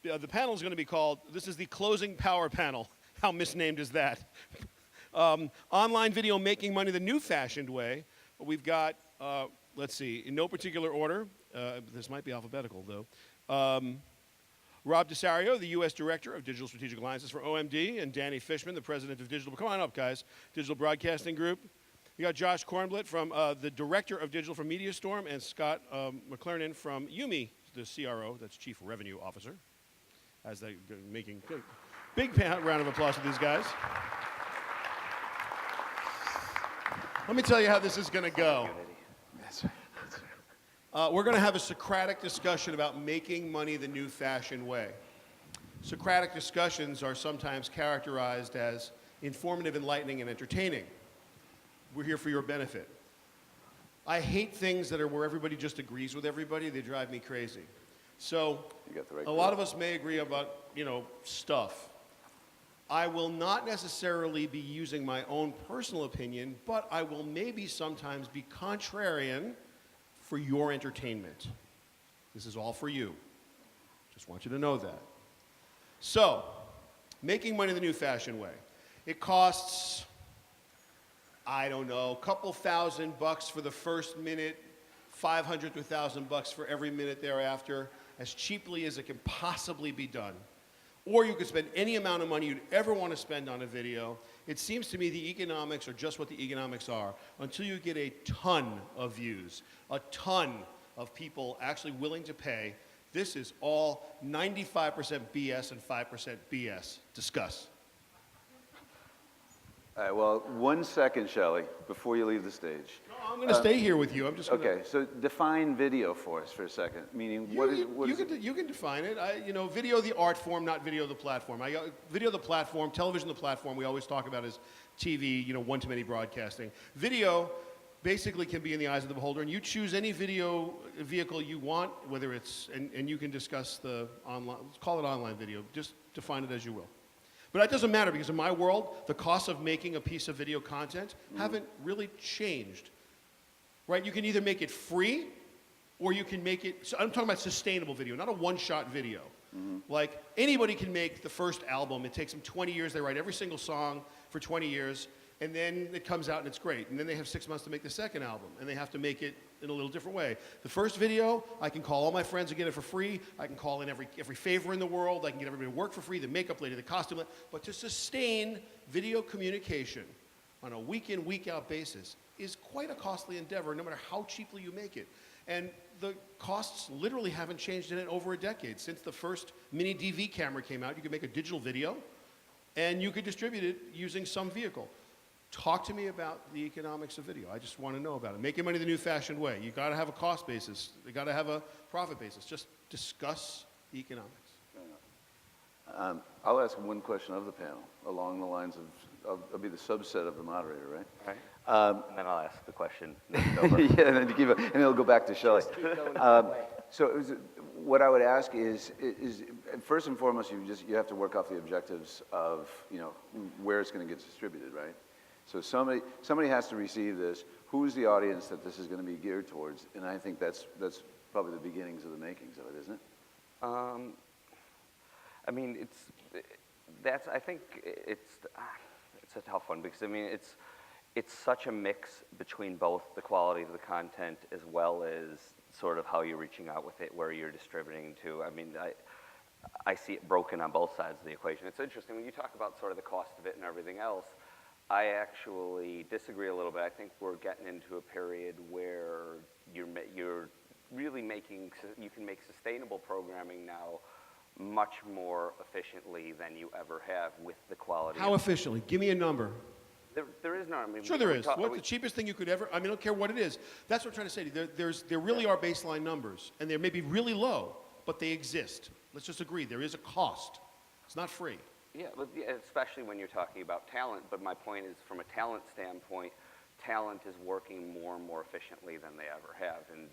The panel is going to be called, this is the closing power panel. How misnamed is that? Online video making money the new fashioned way. We've got, let's see, in no particular order. This might be alphabetical, though. Rob Desario, the U.S. Director of Digital Strategic Alliances for OMD, and Danny Fishman, the President of Digital, come on up, guys, Digital Broadcasting Group. You got Josh Kornblit from the Director of Digital from MediaStorm, and Scott McClernand from UMI, the CRO, that's Chief Revenue Officer, as they're making big round of applause to these guys. Let me tell you how this is going to go. That's right. We're going to have a Socratic discussion about making money the new fashioned way. Socratic discussions are sometimes characterized as informative, enlightening, and entertaining. We're here for your benefit. I hate things that are where everybody just agrees with everybody. They drive me crazy. So a lot of us may agree about, stuff. I will not necessarily be using my own personal opinion, but I will maybe sometimes be contrarian for your entertainment. This is all for you. Just want you to know that. So, making money the new fashion way. It costs, I don't know, a couple $1,000 for the first minute, $500 to $1,000 for every minute thereafter, as cheaply as it can possibly be done. Or you could spend any amount of money you'd ever want to spend on a video. It seems to me the economics are just what the economics are until you get a ton of views, a ton of people actually willing to pay. This is all 95% BS and 5% BS. Discuss. All right, well, 1 second, Shelley, before you leave the stage. No, I'm going to stay here with you. I'm just Okay, so define video for us for a second. Meaning, you can define it. Video the art form, not video the platform. Video the platform, television the platform. We always talk about as TV, one-to-many broadcasting. Video basically can be in the eyes of the beholder, and you choose any video vehicle you want, whether it's, and you can discuss the online, let's call it online video. Just define it as you will. But that doesn't matter because in my world, the costs of making a piece of video content haven't really changed, right? You can either make it free or you can make it, so I'm talking about sustainable video, not a one-shot video. Like anybody can make the first album. It takes them 20 years. They write every single song for 20 years. And then it comes out and it's great. And then they have 6 months to make the second album. And they have to make it in a little different way. The first video, I can call all my friends and get it for free. I can call in every favor in the world. I can get everybody to work for free, the makeup lady, the costume. But to sustain video communication on a week-in, week-out basis is quite a costly endeavor, no matter how cheaply you make it. And the costs literally haven't changed in over a decade. Since the first mini DV camera came out, you could make a digital video, and you could distribute it using some vehicle. Talk to me about the economics of video. I just want to know about it. Making money the new fashioned way. You got to have a cost basis. You got to have a profit basis. Just discuss the economics. I'll ask one question of the panel along the lines of I'll be the subset of the moderator, right? Right. And then I'll ask the question. Yeah, and then and it'll go back to Shelley. So what I would ask is first and foremost, you have to work off the objectives of where it's going to get distributed, right? So somebody has to receive this. Who's the audience that this is going to be geared towards? And I think that's probably the beginnings of the makings of it, isn't it? I mean, I think it's a tough one because I mean it's such a mix between both the quality of the content as well as sort of how you're reaching out with it, where you're distributing to. I mean, I see it broken on both sides of the equation. It's interesting when you talk about sort of the cost of it and everything else. I actually disagree a little bit. I think we're getting into a period where you're really you can make sustainable programming now much more efficiently than you ever have with the quality. How efficiently? Give me a number. There is no. I mean, sure there is. What's the cheapest thing you could ever, I don't care what it is. That's what I'm trying to say to you. There really are baseline numbers, and they may be really low, but they exist. Let's just agree, there is a cost. It's not free. Yeah, especially when you're talking about talent, but my point is from a talent standpoint, talent is working more and more efficiently than they ever have. And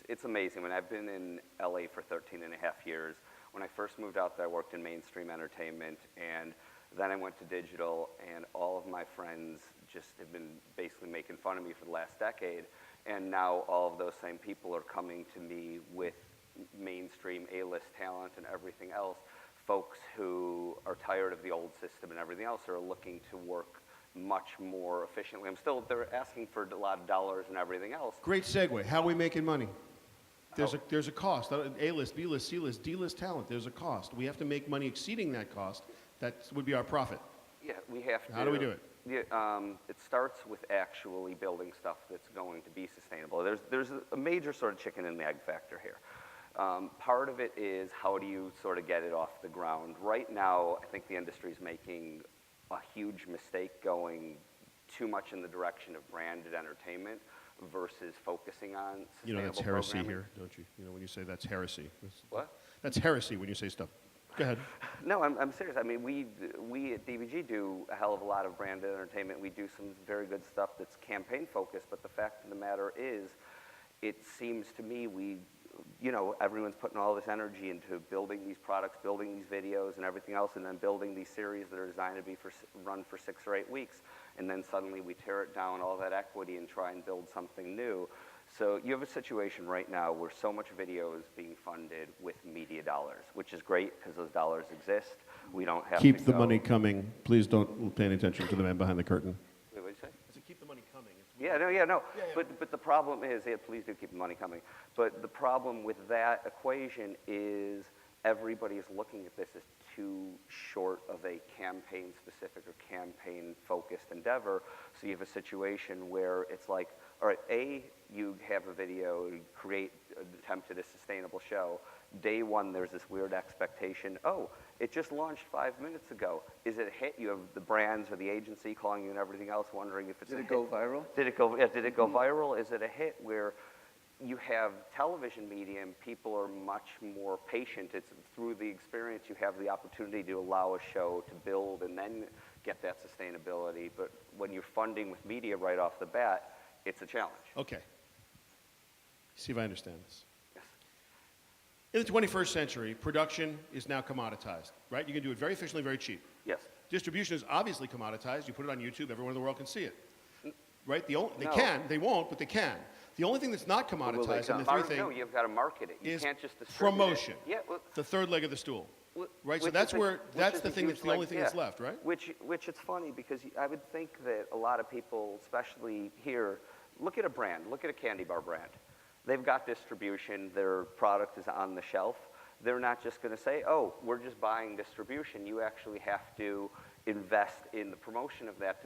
it's amazing. When I've been in LA for 13 and a half years, when I first moved out there, I worked in mainstream entertainment, and then I went to digital, and all of my friends just have been basically making fun of me for the last decade. And now all of those same people are coming to me with mainstream A-list talent and everything else. Folks who are tired of the old system and everything else are looking to work much more efficiently. They're asking for a lot of dollars and everything else. Great segue. How are we making money? There's a cost. A-list, B-list, C-list, D-list talent. There's a cost. We have to make money exceeding that cost. That would be our profit. Yeah, we have to. How do we do it? Yeah, it starts with actually building stuff that's going to be sustainable. There's a major sort of chicken and egg factor here. Part of it is how do you sort of get it off the ground? Right now, I think the industry is making a huge mistake going too much in the direction of branded entertainment versus focusing on sustainable You know, that's heresy programming. here, don't you? You know, when you say that's heresy. What? That's heresy when you say stuff. Go ahead. No, I'm serious. I mean, we at DBG do a hell of a lot of branded entertainment. We do some very good stuff that's campaign focused, but the fact of the matter is, it seems to me everyone's putting all this energy into building these products, building these videos and everything else, and then building these series that are designed to be run for 6 or 8 weeks. And then suddenly we tear it down, all that equity, and try and build something new. So you have a situation right now where so much video is being funded with media dollars, which is great because those dollars exist. We don't have Keep to the go. money coming. Please don't pay any attention to the man behind the curtain. Wait, what did you say? I said keep the money coming. Yeah, no. But the problem is, please do keep the money coming. But the problem with that equation is everybody is looking at this as too short of a campaign-specific or campaign-focused endeavor. So you have a situation where it's like, all right, you have a video, you create, attempt at a sustainable show. Day one, there's this weird expectation. Oh, it just launched 5 minutes ago. Is it a hit? You have the brands or the agency calling you and everything else, wondering if it's a hit. Did it go viral? Did it go viral? Is it a hit? Where you have television media and people are much more patient. It's through the experience you have the opportunity to allow a show to build and then get that sustainability. But when you're funding with media right off the bat, it's a challenge. Okay. See if I understand this. Yes. In the 21st century, production is now commoditized, right? You can do it very efficiently, very cheap. Yes. Distribution is obviously commoditized. You put it on YouTube, everyone in the world can see it. Right? They No. can, they won't, but they can. The only thing that's not will they commoditized in the come? three No, things you've got to market it. You is can't just distribute promotion. it. Yeah, well, The third leg of the stool. Right? So which that's is where, that's is the a thing huge that's the only leg- thing yeah. that's left, right? Which it's funny because I would think that a lot of people, especially here, look at a brand, look at a candy bar brand. They've got distribution, their product is on the shelf. They're not just going to say, oh, we're just buying distribution. You actually have to invest in the promotion of that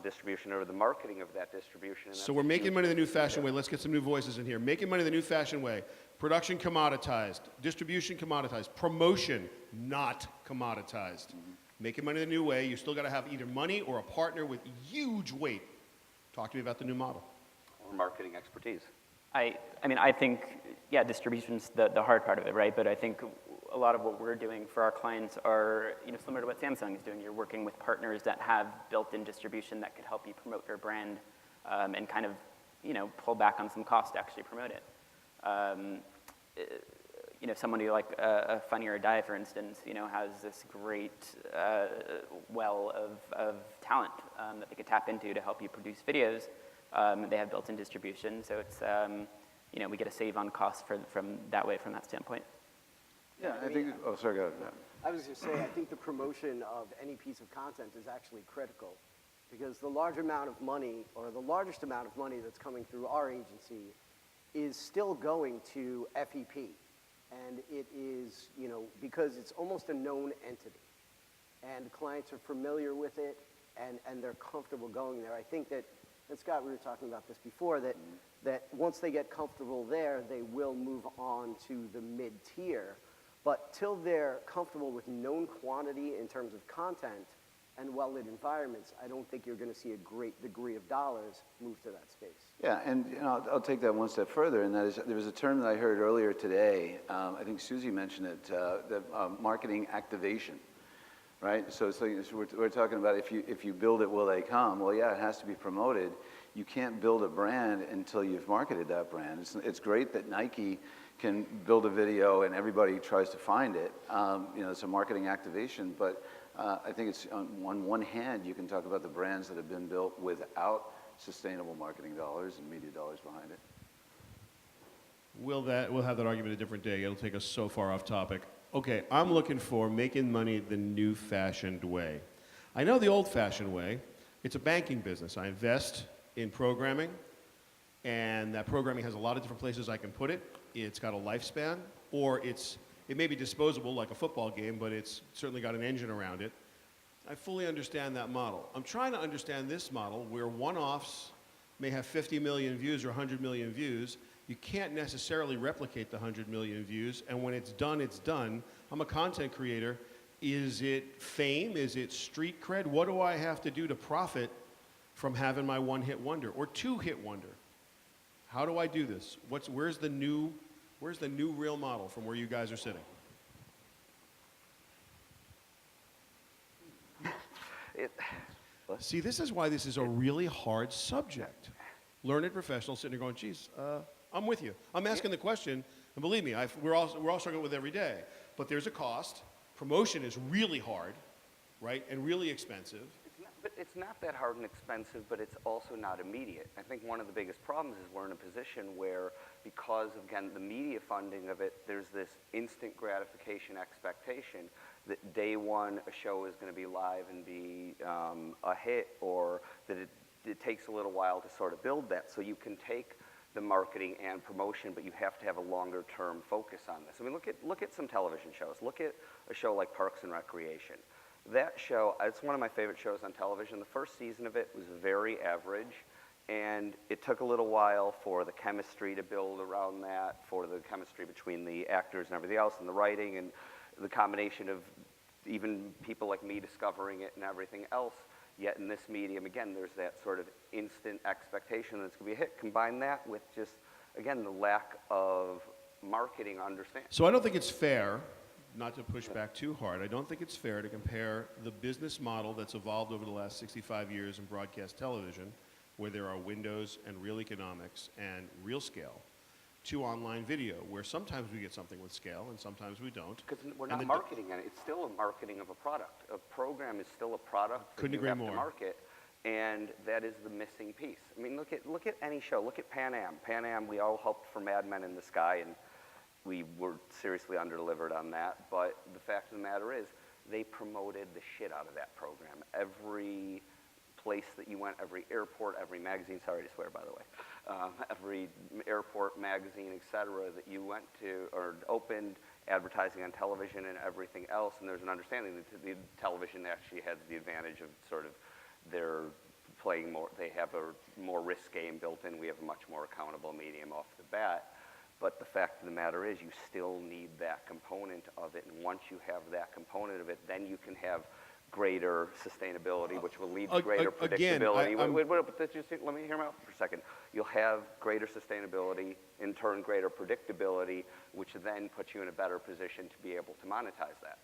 distribution or the marketing of that distribution. And So that's we're a making huge- money the new fashion way. Let's get some new voices in here. Making money the new fashion way. Production commoditized. Distribution commoditized. Promotion not commoditized. Making money the new way. You still got to have either money or a partner with huge weight. Talk to me about the new model. Or marketing expertise. I mean, I think, yeah, distribution's the hard part of it, right? But I think a lot of what we're doing for our clients are, similar to what Samsung is doing. You're working with partners that have built-in distribution that could help you promote your brand and kind of, pull back on some cost to actually promote it. Somebody like a Funny or Die, for instance, has this great well of talent that they could tap into to help you produce videos. They have built-in distribution, so it's, we get a save on costs from that standpoint. Yeah, I think, oh, sorry, go ahead. Yeah. I was going to say, I think the promotion of any piece of content is actually critical because the large amount of money or the largest amount of money that's coming through our agency is still going to FEP. And it is, because it's almost a known entity. And clients are familiar with it and they're comfortable going there. I think that, and Scott, we were talking about this before, that once they get comfortable there, they will move on to the mid-tier. But till they're comfortable with known quantity in terms of content and well-lit environments, I don't think you're going to see a great degree of dollars move to that space. Yeah, and I'll take that one step further, and that is, there was a term that I heard earlier today, I think Susie mentioned it, the marketing activation, right? So it's like, we're talking about if you build it, will they come? Well, yeah, it has to be promoted. You can't build a brand until you've marketed that brand. It's great that Nike can build a video and everybody tries to find it. It's a marketing activation, but I think it's on one hand, you can talk about the brands that have been built without sustainable marketing dollars and media dollars behind it. We'll have that argument a different day. It'll take us so far off topic. Okay, I'm looking for making money the new-fashioned way. I know the old-fashioned way. It's a banking business. I invest in programming, and that programming has a lot of different places I can put it. It's got a lifespan, or it may be disposable like a football game, but it's certainly got an engine around it. I fully understand that model. I'm trying to understand this model where one-offs may have 50 million views or 100 million views. You can't necessarily replicate the 100 million views, and when it's done, it's done. I'm a content creator. Is it fame? Is it street cred? What do I have to do to profit from having my one-hit wonder or two-hit wonder? How do I do this? Where's the new real model from where you guys are sitting? See, this is why this is a really hard subject. Learned professionals sitting there going, geez, I'm with you. I'm asking the question, and believe me, we're all struggling with it every day. But there's a cost. Promotion is really hard, right, and really expensive. But it's not that hard and expensive, but it's also not immediate. I think one of the biggest problems is we're in a position where, because of, again, the media funding of it, there's this instant gratification expectation that day one a show is going to be live and be a hit, or that it takes a little while to sort of build that. So you can take the marketing and promotion, but you have to have a longer term focus on this. I mean, look at some television shows. Look at a show like Parks and Recreation. That show, it's one of my favorite shows on television. The first season of it was very average, and it took a little while for the chemistry to build around that, for the chemistry between the actors and everything else, and the writing, and the combination of even people like me discovering it and everything else. Yet in this medium, again, there's that sort of instant expectation that it's going to be a hit. Combine that with just, again, the lack of marketing understanding. So I don't think it's fair, not to push back too hard, I don't think it's fair to compare the business model that's evolved over the last 65 years in broadcast television, where there are windows and real economics and real scale, to online video, where sometimes we get something with scale and sometimes we don't. Because we're not marketing it. It's still a marketing of a product. A program is still a product that you have to market, and that is the missing piece. I mean, look at any show. Look at Pan Am. Pan Am, we all hoped for Mad Men in the Sky, and we were seriously under-delivered on that. But the fact of the matter is, they promoted the shit out of that program. Every place that you went, every airport, every magazine, sorry to swear, by the way, every airport, magazine, et cetera, that you went to or opened, advertising on television and everything else, and there's an understanding that the television actually has the advantage of sort of their playing more, they have a more risk game built in, we have a much more accountable medium off the bat. But the fact of the matter is you still need that component of it, and once you have that component of it, then you can have greater sustainability, which will lead to greater predictability. Let me hear me out for a second. You'll have greater sustainability, in turn greater predictability, which then puts you in a better position to be able to monetize that.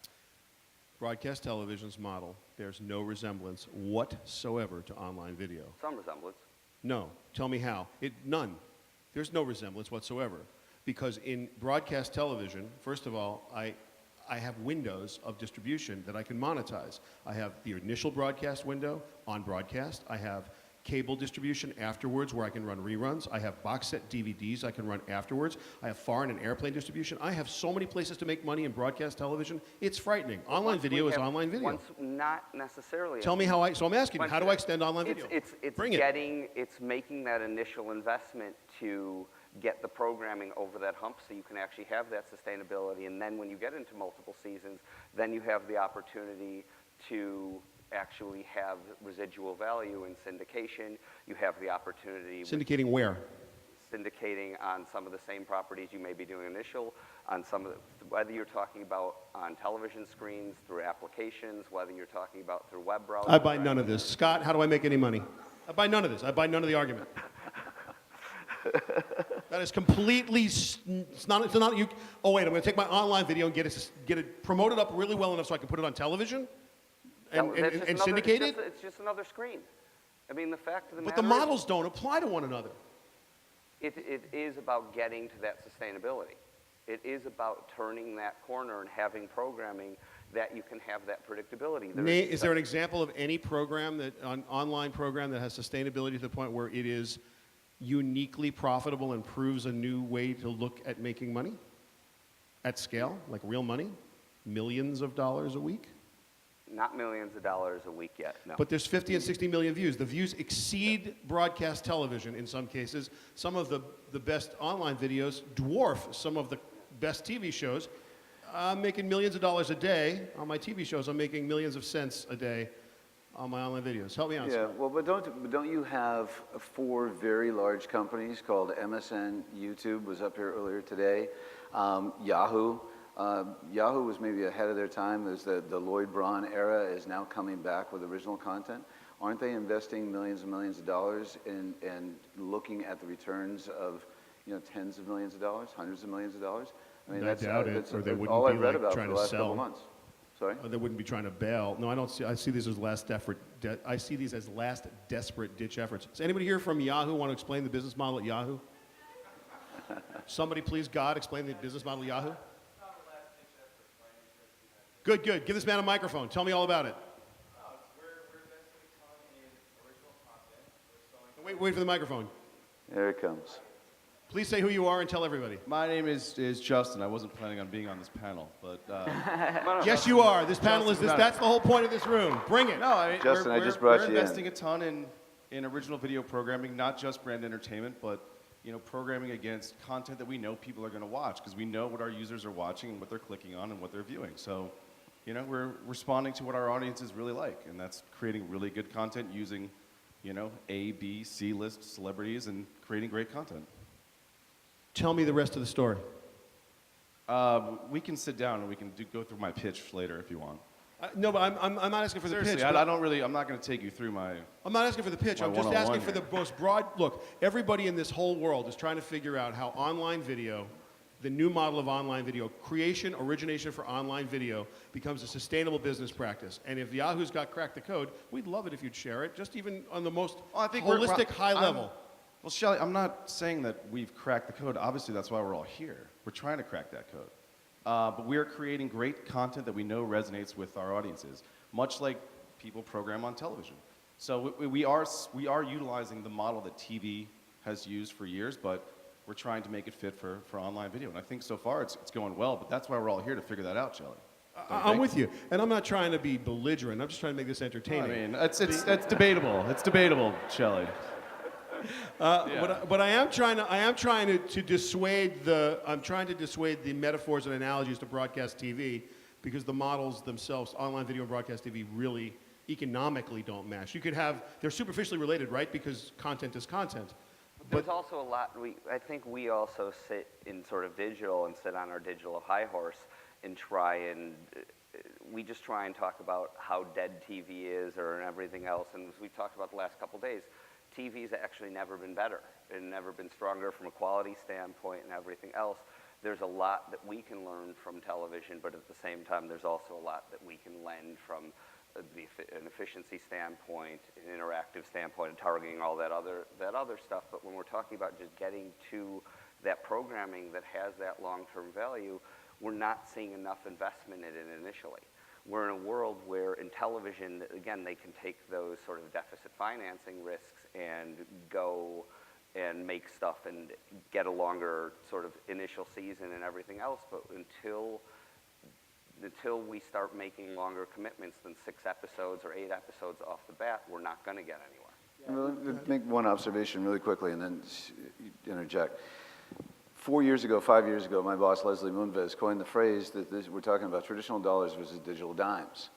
Broadcast television's model bears no resemblance whatsoever to online video. Some resemblance. No. Tell me how. None. There's no resemblance whatsoever. Because in broadcast television, first of all, I have windows of distribution that I can monetize. I have the initial broadcast window on broadcast. I have cable distribution afterwards where I can run reruns. I have box set DVDs I can run afterwards. I have foreign and airplane distribution. I have so many places to make money in broadcast television. It's frightening. Online video is online video. Not necessarily. Tell me how so I'm asking you, how do I extend online video? It's making that initial investment to get the programming over that hump so you can actually have that sustainability, and then when you get into multiple seasons, then you have the opportunity to actually have residual value in syndication. You have the opportunity. Syndicating where? Syndicating on some of the same properties you may be doing initial, on some of the, whether you're talking about on television screens, through applications, whether you're talking about through web browsers. I buy none of this. Scott, how do I make any money? I buy none of this. I buy none of the argument. That is completely, it's not you, oh wait, I'm going to take my online video and get it promoted up really well enough so I can put it on television and syndicate it? It's just another screen. I mean, the fact of the matter But the models don't apply to one another. It is about getting to that sustainability. It is about turning that corner and having programming that you can have that predictability. Is there an example of any program, an online program that has sustainability to the point where it is uniquely profitable and proves a new way to look at making money at scale, like real money, millions of dollars a week? Not millions of dollars a week yet, no. But there's 50 and 60 million views. The views exceed broadcast television in some cases. Some of the best online videos dwarf some of the best TV shows. I'm making millions of dollars a day on my TV shows. I'm making millions of cents a day on my online videos. Help me out. Yeah, well, but don't you have 4 very large companies called MSN, YouTube was up here earlier today, Yahoo. Yahoo was maybe ahead of their time. There's the Lloyd Braun era is now coming back with original content. Aren't they investing millions and millions of dollars in looking at the returns of, tens of millions of dollars, hundreds of millions of dollars? I mean, I doubt it, or they wouldn't all I've be read like about for trying the to last couple sell. months. Sorry? They wouldn't be trying to bail. No, I don't see. I see these as last desperate ditch efforts. Does anybody here from Yahoo want to explain the business model at Yahoo? Somebody, please, God, explain the business model at Yahoo. Good, good. Give this man a microphone. Tell me all about it. Wait for the microphone. There it comes. Please say who you are and tell everybody. My name is Justin. I wasn't planning on being on this panel, but Yes, you are. This panel is this. That's the whole point of this room. Bring it. no, I mean, Justin, I just brought we're you in. investing a ton in original video programming, not just brand entertainment, but programming against content that we know people are going to watch because we know what our users are watching and what they're clicking on and what they're viewing. So, we're responding to what our audiences really like, and that's creating really good content using, A, B, C list celebrities and creating great content. Tell me the rest of the story. We can sit down and we can go through my pitch later if you want. No, but I'm not asking for the Seriously, pitch. I'm not going to take you through my. I'm not asking for the pitch. My I'm just one-on-one asking for the here. most broad. Look, everybody in this whole world is trying to figure out how online video, the new model of online video, origination for online video, becomes a sustainable business practice. And if Yahoo's got cracked the code, we'd love it if you'd share it, just even on the most Well, I think holistic, high level. Well, Shelley, I'm not saying that we've cracked the code. Obviously, that's why we're all here. We're trying to crack that code. But we are creating great content that we know resonates with our audiences, much like people program on television. So we are utilizing the model that TV has used for years, but we're trying to make it fit for online video. And I think so far it's going well, but that's why we're all here to figure that out, Shelley. I'm with you. And I'm not trying to be belligerent. I'm just trying to make this I entertaining. mean, it's debatable. It's debatable, Shelley. But I am trying to dissuade the metaphors and analogies to broadcast TV because the models themselves, online video and broadcast TV, really economically don't match. They're superficially related, right? Because content is content. There's also a lot, I think we also sit in sort of digital and sit on our digital high horse and we just try and talk about how dead TV is or everything else. And as we've talked about the last couple of days, TV's actually never been better and never been stronger from a quality standpoint and everything else. There's a lot that we can learn from television, but at the same time, there's also a lot that we can lend from an efficiency standpoint, an interactive standpoint, and targeting all that other stuff. But when we're talking about just getting to that programming that has that long-term value, we're not seeing enough investment in it initially. We're in a world where in television, again, they can take those sort of deficit financing risks and go and make stuff and get a longer sort of initial season and everything else. But until we start making longer commitments than 6 episodes or 8 episodes off the bat, we're not going to get anywhere. Let me make one observation really quickly and then interject. 4 years ago, 5 years ago, my boss, Leslie Moonves, coined the phrase that we're talking about traditional dollars versus digital dimes.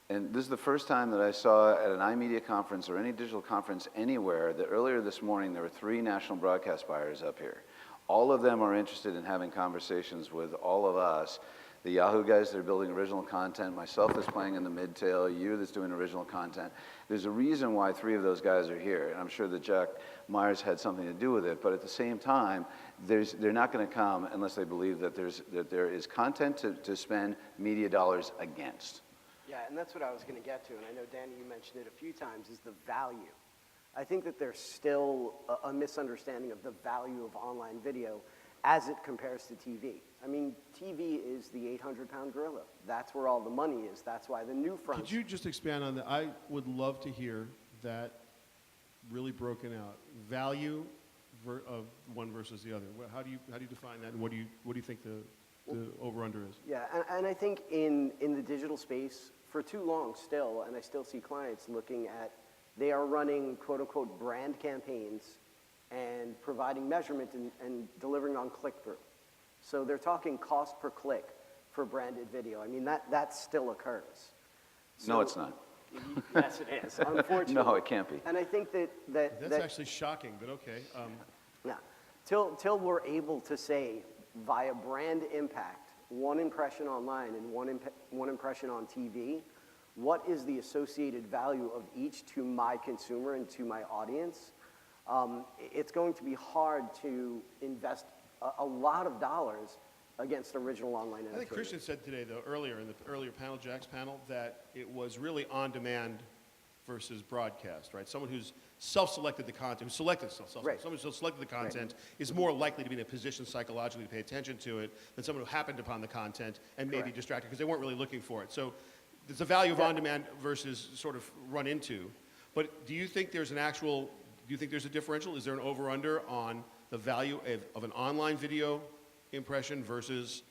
And this is the first time that I saw at an iMedia conference or any digital conference anywhere that earlier this morning there were 3 national broadcast buyers up here. All of them are interested in having conversations with all of us. The Yahoo guys that are building original content, myself that's playing in the mid-tail, you that's doing original content. There's a reason why 3 of those guys are here, and I'm sure that Jack Myers had something to do with it, but at the same time, they're not going to come unless they believe that there is content to spend media dollars against. Yeah, and that's what I was going to get to, and I know, Danny, you mentioned it a few times, is the value. I think that there's still a misunderstanding of the value of online video as it compares to TV. I mean, TV is the 800-pound gorilla. That's where all the money is. That's why the new fronts... Could you just expand on that? I would love to hear that really broken out. Value one versus the other? How do you define that, and what do you think the over-under is? Yeah, and I think in the digital space, for too long still, and I still see clients looking at, they are running quote-unquote brand campaigns and providing measurement and delivering on click-through. So they're talking cost per click for branded video. I mean, that still occurs. No, it's not. Yes, it is, unfortunately. No, it can't be. And I think That's actually shocking, but okay. yeah, till we're able to say via brand impact, one impression online and one impression on TV, what is the associated value of each to my consumer and to my audience? It's going to be hard to invest a lot of dollars against original online entertainment. I think Christian said today, though, earlier in the earlier panel, Jack's panel, that it was really on-demand versus broadcast, right? Someone who's self-selected the content, who selected Right. someone who selected the content is more likely to be in a position psychologically to pay attention to it than someone who happened upon the content and may be Correct. distracted because they weren't really looking for it. So there's a value of on-demand versus sort of run into. But do you think there's a differential? Is there an over-under on the value of an online video impression versus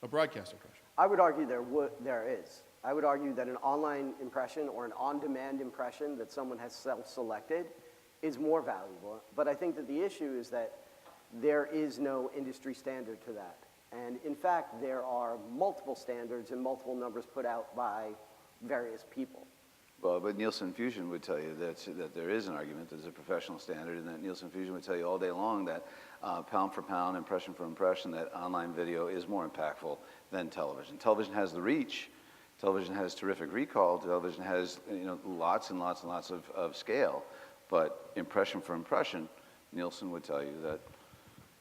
a broadcast impression? I would argue there is. I would argue that an online impression or an on-demand impression that someone has self-selected is more valuable. But I think that the issue is that there is no industry standard to that. And in fact, there are multiple standards and multiple numbers put out by various people. Well, but Nielsen Fusion would tell you that there is an argument, there's a professional standard, and that Nielsen Fusion would tell you all day long that pound for pound, impression for impression, that online video is more impactful than television. Television has the reach, television has terrific recall, television has lots and lots and lots of scale, but impression for impression, Nielsen would tell you that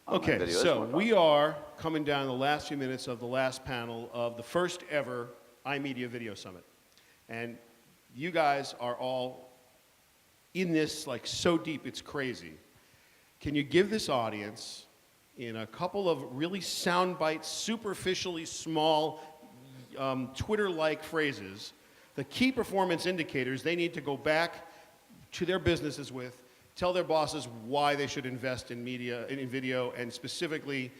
online Okay, video is so more we powerful. are coming down the last few minutes of the last panel of the first ever iMedia Video Summit. And you guys are all in this like so deep it's crazy. Can you give this audience, in a couple of really soundbite, superficially small, Twitter-like phrases, the key performance indicators they need to go back to their businesses with, tell their bosses why they should invest in media, in video, and specifically,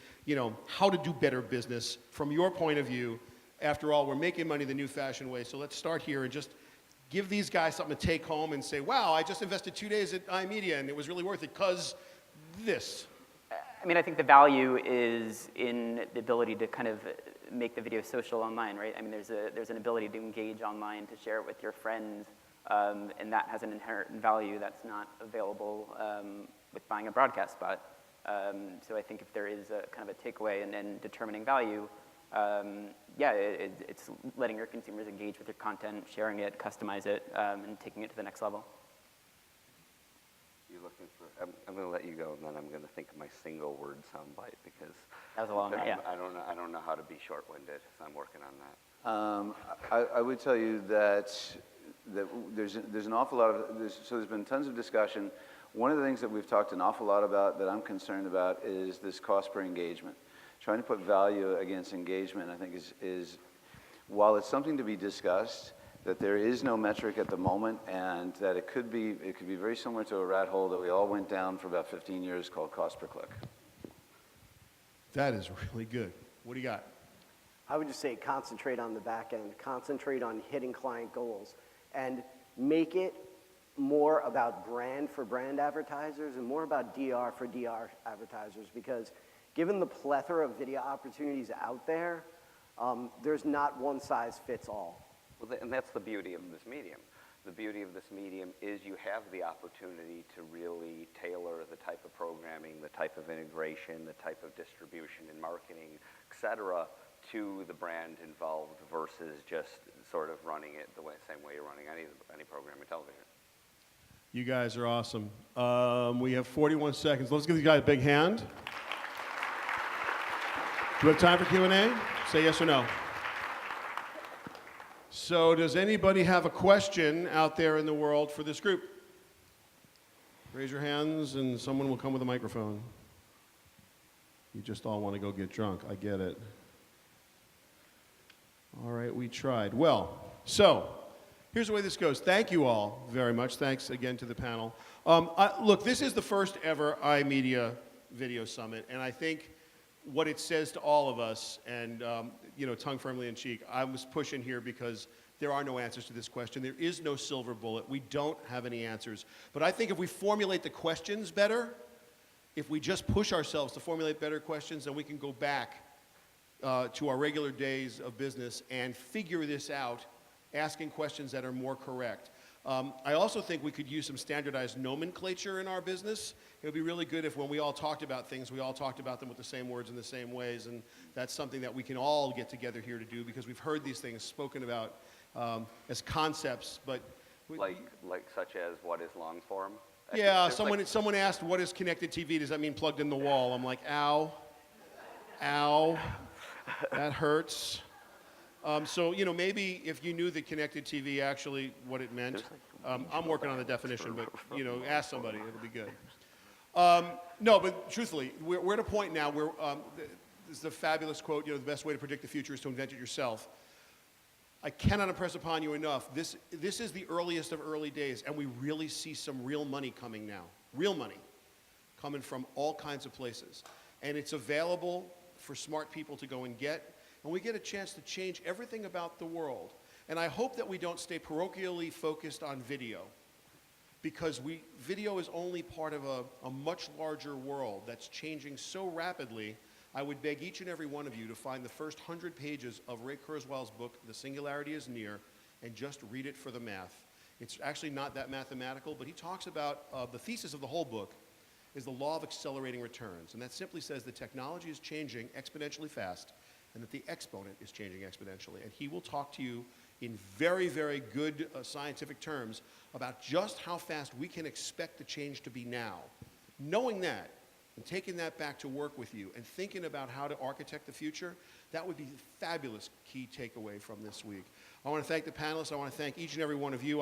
how to do better business from your point of view. After all, we're making money the new fashion way, so let's start here and just give these guys something to take home and say, wow, I just invested 2 days at iMedia and it was really worth it because this. I mean, I think the value is in the ability to kind of make the video social online, right? I mean, there's an ability to engage online, to share it with your friends, and that has an inherent value that's not available with buying a broadcast spot. So I think if there is a kind of a takeaway and determining value, it's letting your consumers engage with your content, sharing it, customize it, and taking it to the next level. You're looking for, I'm going to let you go, and then I'm going to think of my single word soundbite because That was a long one, yeah. I don't know how to be short-winded, so I'm working on that. I would tell you that there's an awful lot of, there's been tons of discussion. One of the things that we've talked an awful lot about that I'm concerned about is this cost per engagement. Trying to put value against engagement, I think, is while it's something to be discussed, that there is no metric at the moment, and that it could be very similar to a rat hole that we all went down for about 15 years called cost per click. That is really good. What do you got? I would just say concentrate on the back end, concentrate on hitting client goals, and make it more about brand for brand advertisers and more about DR for DR advertisers, because given the plethora of video opportunities out there, there's not one size fits all. Well, and that's the beauty of this medium. The beauty of this medium is you have the opportunity to really tailor the type of programming, the type of integration, the type of distribution and marketing, et cetera, to the brand involved versus just sort of running it the same way you're running any program in television. You guys are awesome. We have 41 seconds. Let's give these guys a big hand. Do we have time for Q&A? Say yes or no. So does anybody have a question out there in the world for this group? Raise your hands and someone will come with a microphone. You just all want to go get drunk. I get it. All right, we tried. Well, so Here's the way this goes. Thank you all very much. Thanks again to the panel. Look, this is the first ever iMedia Video Summit, and I think what it says to all of us, and you know, tongue firmly in cheek, I was pushing here because there are no answers to this question. There is no silver bullet. We don't have any answers. But I think if we formulate the questions better, if we just push ourselves to formulate better questions, then we can go back to our regular days of business and figure this out, asking questions that are more correct. I also think we could use some standardized nomenclature in our business. It would be really good if when we all talked about things, we all talked about them with the same words in the same ways, and that's something that we can all get together here to do, because we've heard these things spoken about as concepts, but... Like such as what is long form? Yeah, someone asked, what is connected TV? Does that mean plugged in the wall? I'm like, ow, ow, that hurts. So, you know, maybe if you knew that connected TV actually what it meant, I'm working on the definition, but, you know, ask somebody, it'll be good. No, but truthfully, we're at a point now where, this is a fabulous quote, you know, the best way to predict the future is to invent it yourself. I cannot impress upon you enough, this is the earliest of early days, and we really see some real money coming now, real money, coming from all kinds of places. And it's available for smart people to go and get, and we get a chance to change everything about the world. And I hope that we don't stay parochially focused on video, because video is only part of a much larger world that's changing so rapidly. I would beg each and every one of you to find the first 100 pages of Ray Kurzweil's book, The Singularity is Near, and just read it for the math. It's actually not that mathematical, but he talks about the thesis of the whole book is the law of accelerating returns. And that simply says that technology is changing exponentially fast, and that the exponent is changing exponentially. And he will talk to you in very, very good scientific terms about just how fast we can expect the change to be now. Knowing that, and taking that back to work with you, and thinking about how to architect the future, that would be a fabulous key takeaway from this week. I want to thank the panelists. I want to thank each and every one of you.